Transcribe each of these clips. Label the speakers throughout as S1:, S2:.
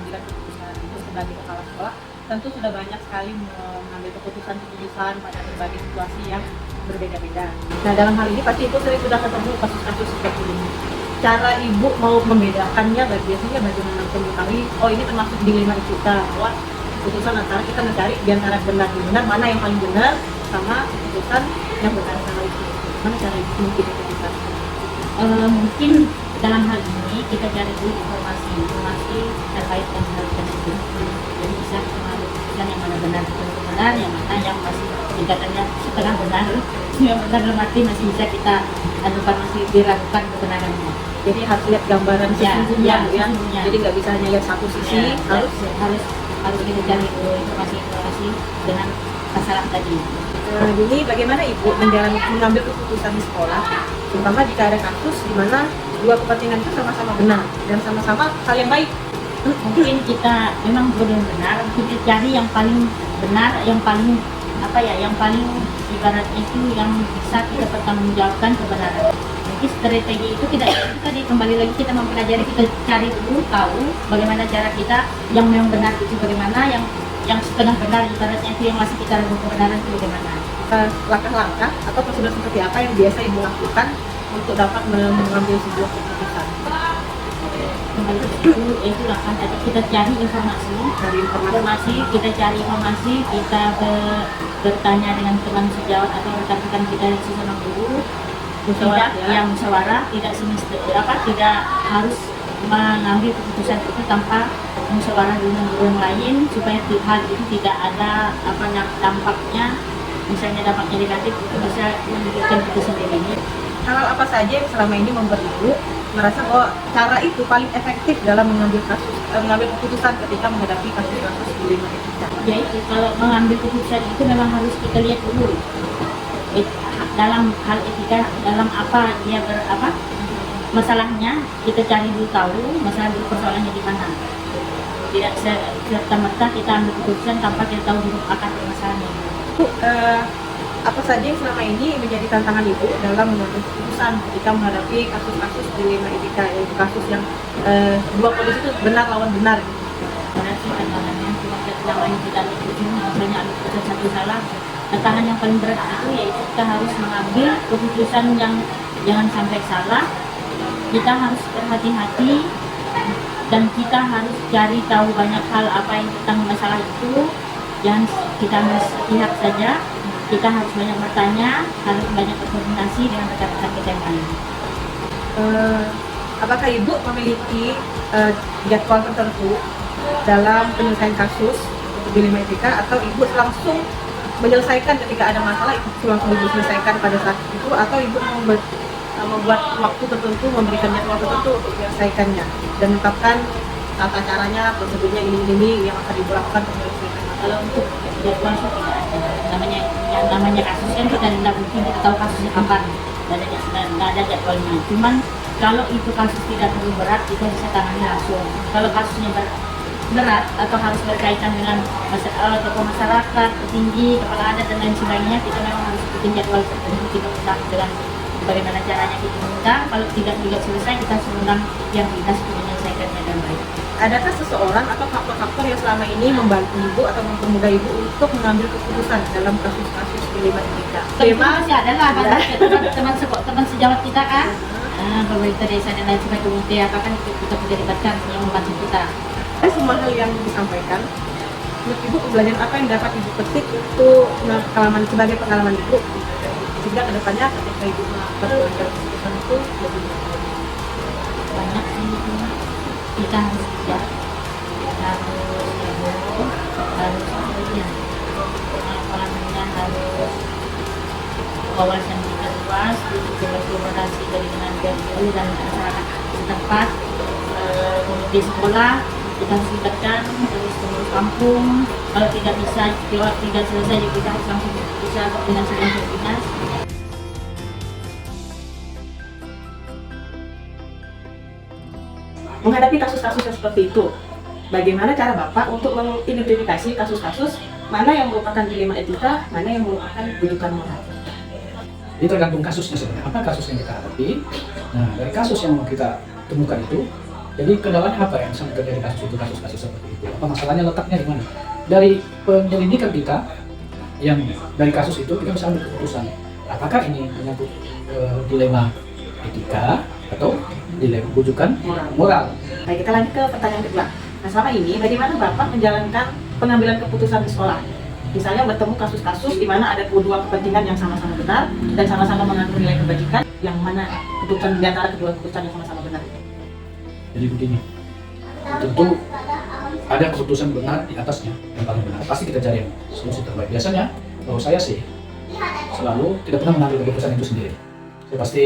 S1: pengambilan keputusan. Ibu sebagai kepala sekolah tentu sudah banyak sekali mengambil keputusan-keputusan pada berbagai situasi yang berbeda-beda. Nah, dalam hal ini pasti Ibu sering sudah ketemu kasus-kasus seperti ini. Cara Ibu mau membedakannya, biasanya bagaimana untuk mengetahui, oh ini termasuk dilema kita, bahwa keputusan antara kita mencari di antara benar, mana yang paling benar, sama keputusan yang benar sama itu. Mana cara Ibu mungkin itu bisa?
S2: Mungkin dalam hal ini kita cari dulu informasi terkait dengan hal tersebut. Jadi bisa mengambil keputusan yang mana benar benar, yang mana yang masih tingkatannya setengah benar, yang benar dalam arti masih bisa kita anukan, masih diragukan kebenarannya.
S1: Jadi harus lihat gambaran sesungguhnya,
S2: sesungguhnya.
S1: Jadi nggak bisa hanya lihat satu sisi,
S2: harus kita cari dulu informasi dengan masalah tadi.
S1: Jadi bagaimana Ibu mengambil keputusan di sekolah, terutama jika ada kasus di mana dua kepentingan itu sama-sama benar dan sama-sama hal yang baik?
S2: Mungkin kita memang benar-benar kita cari yang paling benar, yang paling yang paling ibaratnya itu yang bisa kita pertanggungjawabkan kebenaran. Jadi strategi itu tidak itu tadi, kembali lagi kita mempelajari, kita cari dulu tahu bagaimana cara kita yang memang benar itu bagaimana, yang setengah benar ibaratnya itu yang masih kita ragu kebenaran itu bagaimana.
S1: Langkah-langkah atau prosedur seperti apa yang biasa Ibu lakukan untuk dapat mengambil sebuah keputusan?
S2: Kembali itu kan tadi kita cari informasi, kita cari informasi, kita bertanya dengan teman sejawat atau rekan-rekan kita yang sesama guru, musyawarah, tidak tidak harus mengambil keputusan itu tanpa musyawarah dengan guru yang lain, supaya hal itu tidak ada dampaknya, misalnya dampaknya negatif, itu bisa menunjukkan itu sendiri.
S1: Hal apa saja yang selama ini membuat Ibu merasa bahwa cara itu paling efektif dalam mengambil keputusan ketika menghadapi kasus-kasus dilema etika?
S2: Yaitu kalau mengambil keputusan itu memang harus kita lihat dulu dalam hal etika, dalam apa dia masalahnya, kita cari dulu tahu masalah dulu persoalannya di mana. Tidak serta-merta kita ambil keputusan tanpa kita tahu dulu akar permasalahannya.
S1: Apa saja yang selama ini menjadi tantangan Ibu dalam mengambil keputusan ketika menghadapi kasus-kasus dilema etika, yaitu kasus yang dua kondisi itu benar lawan benar?
S2: Berarti tantangannya cuma namanya kita misalnya ambil keputusan satu salah. Tantangan yang paling berat itu yaitu kita harus mengambil keputusan yang jangan sampai salah. Kita harus berhati-hati dan kita harus cari tahu banyak hal apa yang tentang masalah itu. Jangan kita sepihak saja. Kita harus banyak bertanya, harus banyak berkoordinasi dengan rekan-rekan kita yang lain.
S1: Apakah Ibu memiliki jadwal tertentu dalam penyelesaian kasus dilema etika, atau Ibu langsung menyelesaikan ketika ada masalah itu langsung Ibu selesaikan pada saat itu, atau Ibu membuat waktu tertentu, memberikan jadwal tertentu untuk menyelesaikannya dan menetapkan tata caranya, prosedurnya ini yang akan Ibu lakukan untuk menyelesaikan?
S2: Kalau untuk jadwal itu tidak ada, namanya kasus kan kita tidak mungkin kita tahu kasusnya kapan, tidak ada jadwalnya. Cuman kalau itu kasus tidak terlalu berat, kita bisa tangani langsung. Kalau kasusnya berat atau harus berkaitan dengan tokoh masyarakat, petinggi, kepala adat dan lain sebagainya, kita memang harus bikin jadwal tertentu, kita undang dengan bagaimana caranya kita undang. Kalau tidak juga selesai, kita undang yang dinas untuk menyelesaikannya dengan baik.
S1: Adakah seseorang atau faktor-faktor yang selama ini membantu Ibu atau mempermudah Ibu untuk mengambil keputusan dalam kasus-kasus dilema etika?
S2: Masih ada lah, teman sejawat kita kan, pemerintah desa dan lain sebagainya, komite apa kan kita libatkan yang membantu kita.
S1: Semua hal yang disampaikan, menurut Ibu pembelajaran apa yang dapat Ibu petik untuk sebagai pengalaman Ibu sehingga kedepannya ketika Ibu mengambil keputusan itu lebih
S2: banyak sih itu. Kita harus bijak, harus wawasan kita luas, berkolaborasi dengan BPU dan masyarakat setempat, di sekolah kita harus libatkan terus pengurus kampung. Kalau tidak selesai kita harus langsung bisa koordinasi dengan dinas.
S1: menghadapi kasus-kasus yang seperti itu. Bagaimana cara Bapak untuk mengidentifikasi kasus-kasus mana yang merupakan dilema etika, mana yang merupakan rujukan moral?
S3: Ini tergantung kasusnya sebenarnya. Apa kasus yang kita hadapi? Nah, dari kasus yang kita temukan itu, Jadi kendalanya apa yang sampai terjadi kasus seperti itu? Apa masalahnya letaknya di mana? Dari penyelidikan kita yang dari kasus itu kita bisa ambil keputusan apakah ini menyangkut dilema etika atau dilema rujukan moral.
S1: Baik, kita lanjut ke pertanyaan kedua. Nah, selama ini bagaimana Bapak menjalankan pengambilan keputusan di sekolah? Misalnya bertemu kasus-kasus di mana ada kedua kepentingan yang sama-sama benar dan sama-sama mengandung nilai kebajikan, yang mana keputusan di antara kedua keputusan yang sama-sama benar itu?
S3: Jadi begini, tentu ada keputusan benar di atasnya yang paling benar. Pasti kita cari yang solusi terbaik. Biasanya kalau saya sih selalu tidak pernah mengambil keputusan itu sendiri. Saya pasti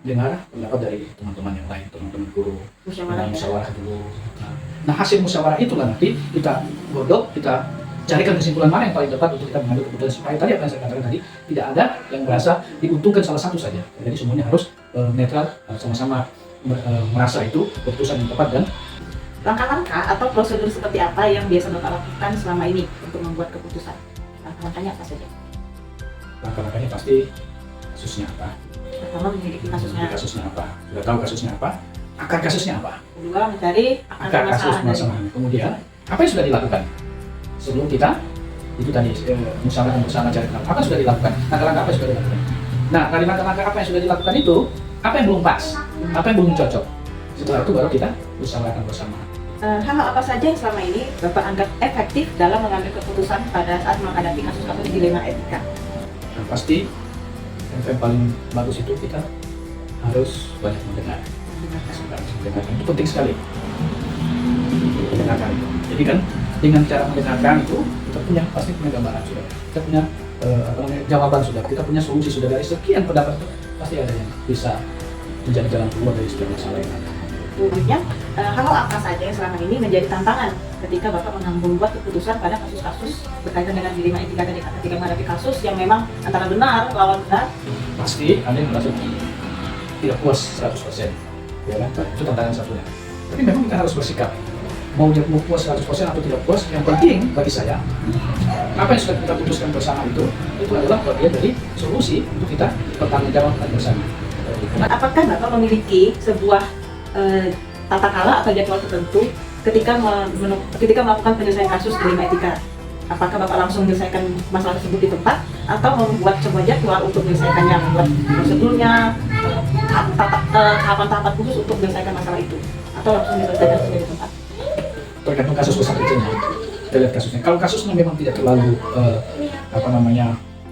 S3: dengar pendapat dari teman-teman yang lain, teman-teman guru, musyawarah dulu. Nah, hasil musyawarah itulah nanti kita godok, kita carikan kesimpulan mana yang paling tepat untuk kita mengambil keputusan supaya tadi apa yang saya katakan tadi tidak ada yang merasa diuntungkan salah satu saja. Jadi semuanya harus netral, sama-sama merasa itu keputusan yang tepat. Dan
S1: langkah-langkah atau prosedur seperti apa yang biasa Bapak lakukan selama ini untuk membuat keputusan? Langkah-langkahnya apa saja?
S3: Langkah-langkahnya pasti kasusnya apa?
S1: Pertama, menyelidiki
S3: Kasusnya apa? Sudah tahu kasusnya apa? Akar kasusnya apa?
S1: Kedua, mencari
S3: Akar kasus masalahnya. Kemudian apa yang sudah dilakukan sebelum kita itu tadi musyawarah bersama cari tahu apa yang sudah dilakukan, langkah-langkah apa yang sudah dilakukan. Nah, dari langkah-langkah apa yang sudah dilakukan itu, apa yang belum pas, apa yang belum cocok. Setelah itu baru kita musyawarahkan bersama.
S1: Hal-hal apa saja yang selama ini Bapak anggap efektif dalam mengambil keputusan pada saat menghadapi kasus-kasus dilema etika?
S3: Yang pasti yang paling bagus itu kita harus banyak mendengar. Mendengarkan itu penting sekali. Mendengarkan itu. Jadi kan dengan cara mendengarkan itu kita pasti punya gambaran sudah. Kita punya jawaban sudah. Kita punya solusi sudah dari sekian pendapat itu pasti ada yang bisa menjadi jalan keluar dari setiap masalah yang ada.
S1: Berikutnya, hal apa saja yang selama ini menjadi tantangan ketika Bapak membuat keputusan pada kasus-kasus berkaitan dengan dilema etika ketika menghadapi kasus yang memang antara benar lawan benar?
S3: Pasti ada yang merasa tidak puas 100%, ya kan? Itu tantangan satunya. Tapi memang kita harus bersikap. Mau puas 100% atau tidak puas, yang penting bagi saya apa yang sudah kita putuskan bersama itu adalah bagian dari solusi untuk kita pertanggungjawabkan bersama.
S1: Apakah Bapak memiliki sebuah tata cara atau jadwal tertentu ketika melakukan penyelesaian kasus dilema etika? Apakah Bapak langsung menyelesaikan masalah tersebut di tempat atau membuat sebuah jadwal untuk menyelesaikannya, membuat prosedurnya, tahapan-tahapan khusus untuk menyelesaikan masalah itu, atau langsung menyelesaikan di tempat?
S3: Tergantung kasus besar kecilnya. Kita lihat kasusnya. Kalau kasusnya memang tidak terlalu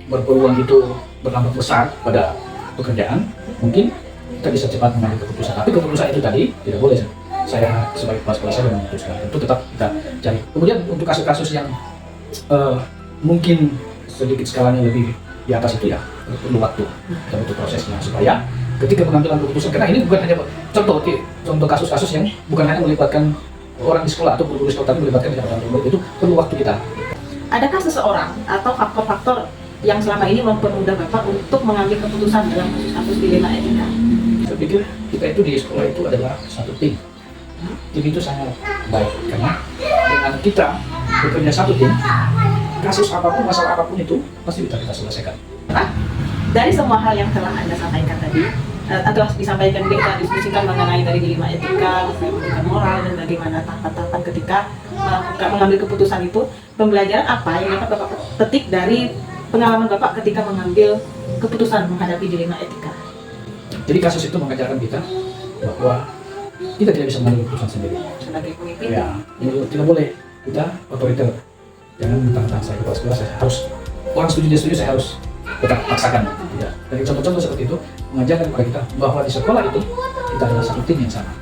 S3: berpeluang itu berdampak besar pada pekerjaan, mungkin kita bisa cepat mengambil keputusan. Tapi keputusan itu tadi tidak boleh saya sebagai kepala sekolah saya memutuskan. Itu tetap kita cari. Kemudian untuk kasus-kasus yang mungkin sedikit skalanya lebih di atas itu ya perlu waktu dan untuk prosesnya supaya ketika pengambilan keputusan, karena ini bukan hanya contoh kasus-kasus yang bukan hanya melibatkan orang di sekolah atau guru di sekolah, tapi melibatkan jabatan umum, itu perlu waktu kita.
S1: Adakah seseorang atau faktor-faktor yang selama ini mempermudah Bapak untuk mengambil keputusan dalam kasus-kasus dilema etika?
S3: Saya pikir kita itu di sekolah itu adalah satu tim. Tim itu sangat baik karena dengan kita bekerja satu tim, kasus apapun, masalah apapun itu pasti bisa kita selesaikan.
S1: Dari semua hal yang telah Anda sampaikan tadi, atau disampaikan kita diskusikan mengenai dari dilema etika, etika moral, dan bagaimana tahapan-tahapan ketika mengambil keputusan itu, pembelajaran apa yang dapat Bapak petik dari pengalaman Bapak ketika mengambil keputusan menghadapi dilema etika?
S3: Jadi kasus itu mengajarkan kita bahwa kita tidak bisa mengambil keputusan sendiri.
S1: Sebagai pemimpin,
S3: Ya, tidak boleh kita otoriter. Jangan mentang-mentang saya kepala sekolah, saya harus orang setuju saya harus tetap paksakan. Ya. Dari contoh-contoh seperti itu mengajarkan kepada kita bahwa di sekolah itu kita adalah satu tim yang sama.